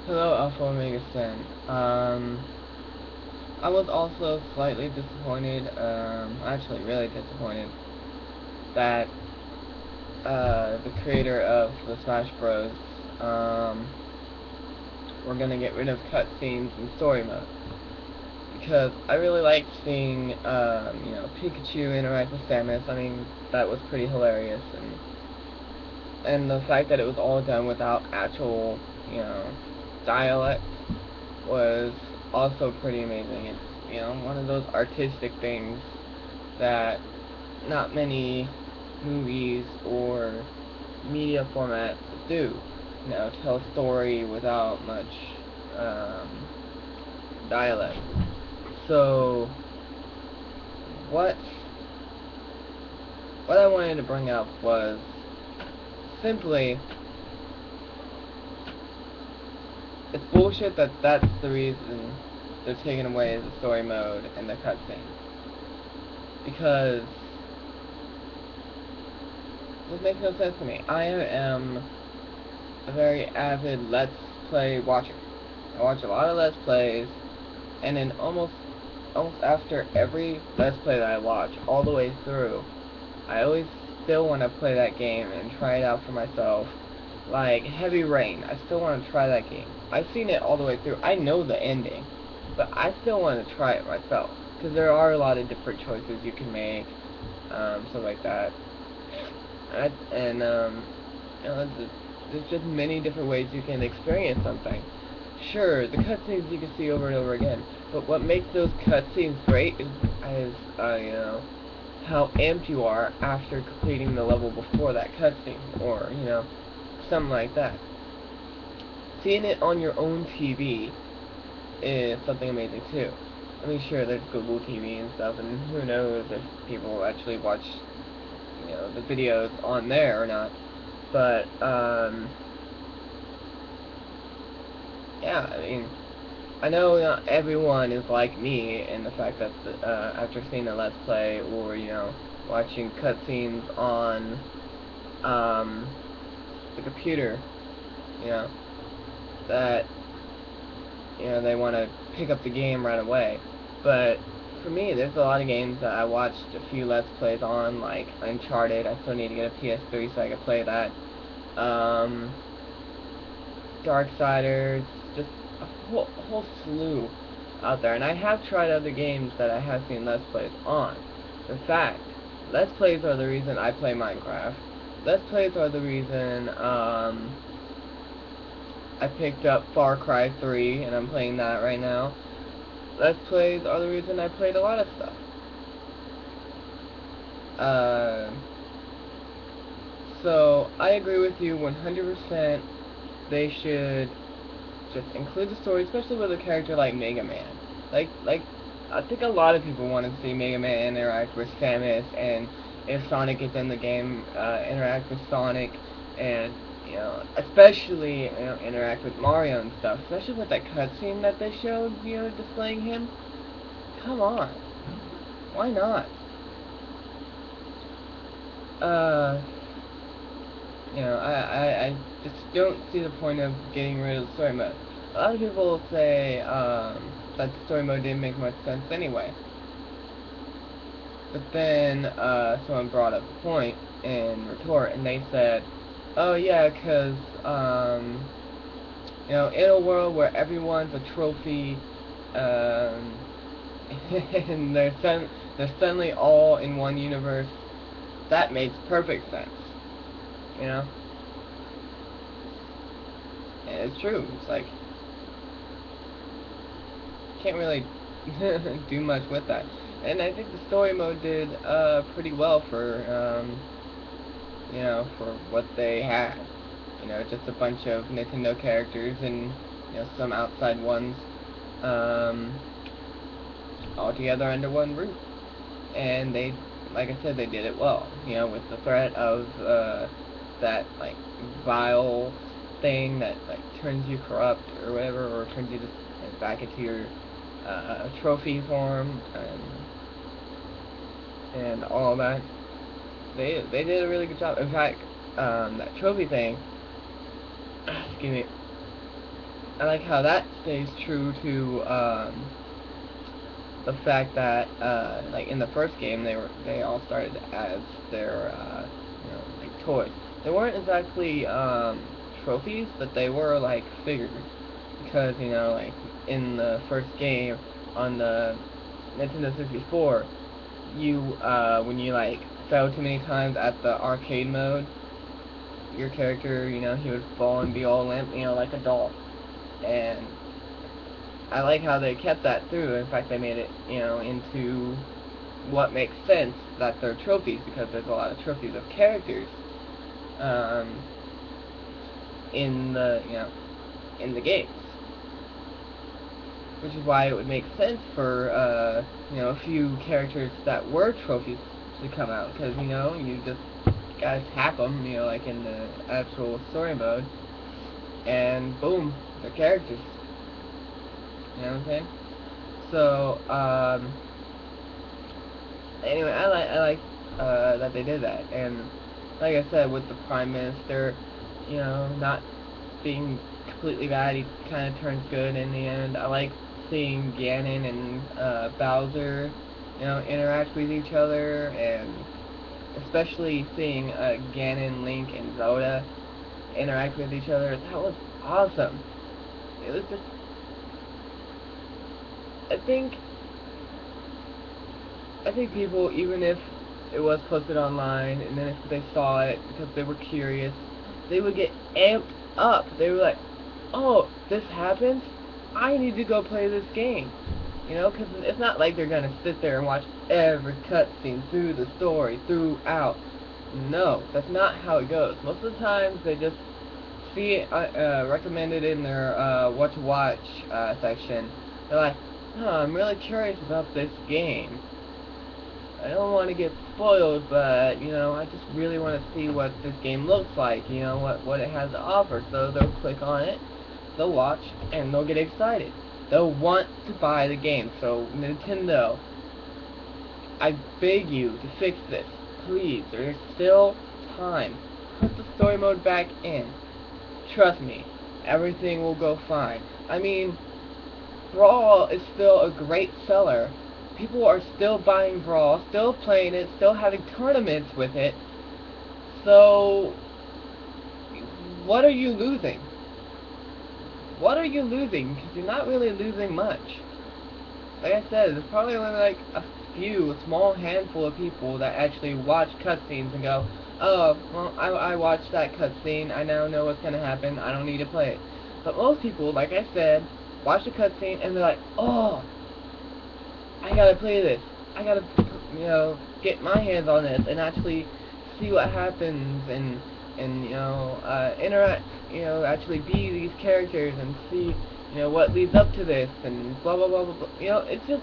Hello, AlphaOmegaSin. I was also slightly disappointed, actually really disappointed, that the creator of the Smash Bros. Um, were gonna get rid of cutscenes and story mode. Because I really liked seeing, Pikachu interact with Samus. I mean, that was pretty hilarious, and the fact that it was all done without actual, dialect was also pretty amazing. It's, one of those artistic things that not many movies or media formats do. Tell a story without much um, dialect. So, what what I wanted to bring up was simply, it's bullshit that that's the reason they're taking away the story mode and the cutscenes. Because this makes no sense to me. I am a very avid Let's Play watcher. I watch a lot of Let's Plays, and then almost after every Let's Play that I watch, all the way through, I always still want to play that game and try it out for myself. Like Heavy Rain, I still want to try that game. I've seen it all the way through. I know the ending, but I still want to try it myself because there are a lot of different choices you can make, stuff like that. There's just many different ways you can experience something. Sure, the cutscenes you can see over and over again, but what makes those cutscenes great is how amped you are after completing the level before that cutscene, or, something like that. Seeing it on your own TV is something amazing too. I mean, sure, there's Google TV and stuff, and who knows if people actually watch, the videos on there or not. But, yeah, I mean, I know not everyone is like me in the fact that after seeing a Let's Play or, watching cutscenes on um, the computer, you know, that, they want to pick up the game right away. But for me, there's a lot of games that I watched a few Let's Plays on, like Uncharted. I still need to get a PS3 so I can play that. Um, Darksiders, just a whole slew out there. And I have tried other games that I have seen Let's Plays on. In fact, Let's Plays are the reason I play Minecraft. Let's Plays are the reason I picked up Far Cry 3 and I'm playing that right now. Let's Plays are the reason I played a lot of stuff. Uh, so I agree with you 100%. They should just include the story, especially with a character like Mega Man. Like, I think a lot of people want to see Mega Man interact with Samus, and if Sonic is in the game, interact with Sonic, and especially interact with Mario and stuff. Especially with that cutscene that they showed, displaying him. Come on, why not? Uh, I just don't see the point of getting rid of the story mode. A lot of people say that the story mode didn't make much sense anyway. But then someone brought up a point in retort, and they said, "Oh yeah, because in a world where everyone's a trophy, um, and they're suddenly all in one universe, that makes perfect sense." You know, and it's true. It's like can't really do much with that. And I think the story mode did pretty well for what they had. Just a bunch of Nintendo characters and some outside ones, um, all together under one roof. And they, like I said, they did it well. With the threat of that like vile thing that like turns you corrupt or whatever, or turns you back into your trophy form and all that. They did a really good job. In fact, that trophy thing, excuse me, I like how that stays true to the fact that like in the first game they all started as their like toys. They weren't exactly trophies, but they were like figures because like in the first game on the Nintendo 64, you when you like fell too many times at the arcade mode, your character he would fall and be all limp, like a doll. And I like how they kept that through. In fact, they made it, into what makes sense that they're trophies, because there's a lot of trophies of characters um, in the, in the games. Which is why it would make sense for, a few characters that were trophies to come out, because, you just gotta tap them, like in the actual story mode, and boom, they're characters. You know what I'm saying? So, anyway, I like that they did that, and like I said, with the Prime Minister, not being completely bad, he kind of turns good in the end. I like seeing Ganon and Bowser, interact with each other, and especially seeing Ganon, Link, and Zelda interact with each other. That was awesome. It was just, I think people, even if it was posted online, and then if they saw it because they were curious, they would get amped up. They were like, "Oh, this happens? I need to go play this game." Because it's not like they're gonna sit there and watch every cutscene through the story throughout. No, that's not how it goes. Most of the times they just see it recommended in their what to watch section. They're like, "Oh, I'm really curious about this game. I don't want to get spoiled, but, I just really want to see what this game looks like, what it has to offer." So they'll click on it, they'll watch, and they'll get excited. They'll want to buy the game. So, Nintendo, I beg you to fix this. Please, there's still time. Put the story mode back in. Trust me, everything will go fine. I mean, Brawl is still a great seller. People are still buying Brawl, still playing it, still having tournaments with it. So, what are you losing? What are you losing? Because you're not really losing much. Like I said, there's probably only like a small handful of people that actually watch cutscenes and go, "Oh, well, I watched that cutscene, I now know what's gonna happen, I don't need to play it." But most people, like I said, watch the cutscene and they're like, "Oh, I gotta play this. I gotta, get my hands on this and actually see what happens and interact, actually be these characters and see, what leads up to this and blah blah blah blah blah." It's just,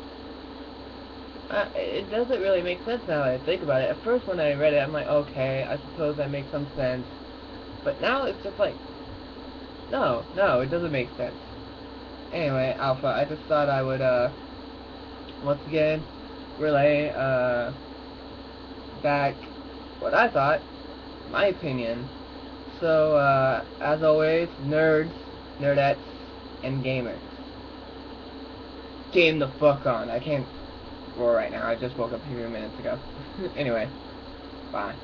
it doesn't really make sense now that I think about it. At first when I read it, I'm like, okay, I suppose that makes some sense. But now it's just like, no, it doesn't make sense. Anyway, Alpha, I just thought I would, once again, relay back what I thought, my opinion. So, as always, nerds, nerdettes, and gamers, game the fuck on. I can't roar right now. I just woke up a few minutes ago. Anyway, bye.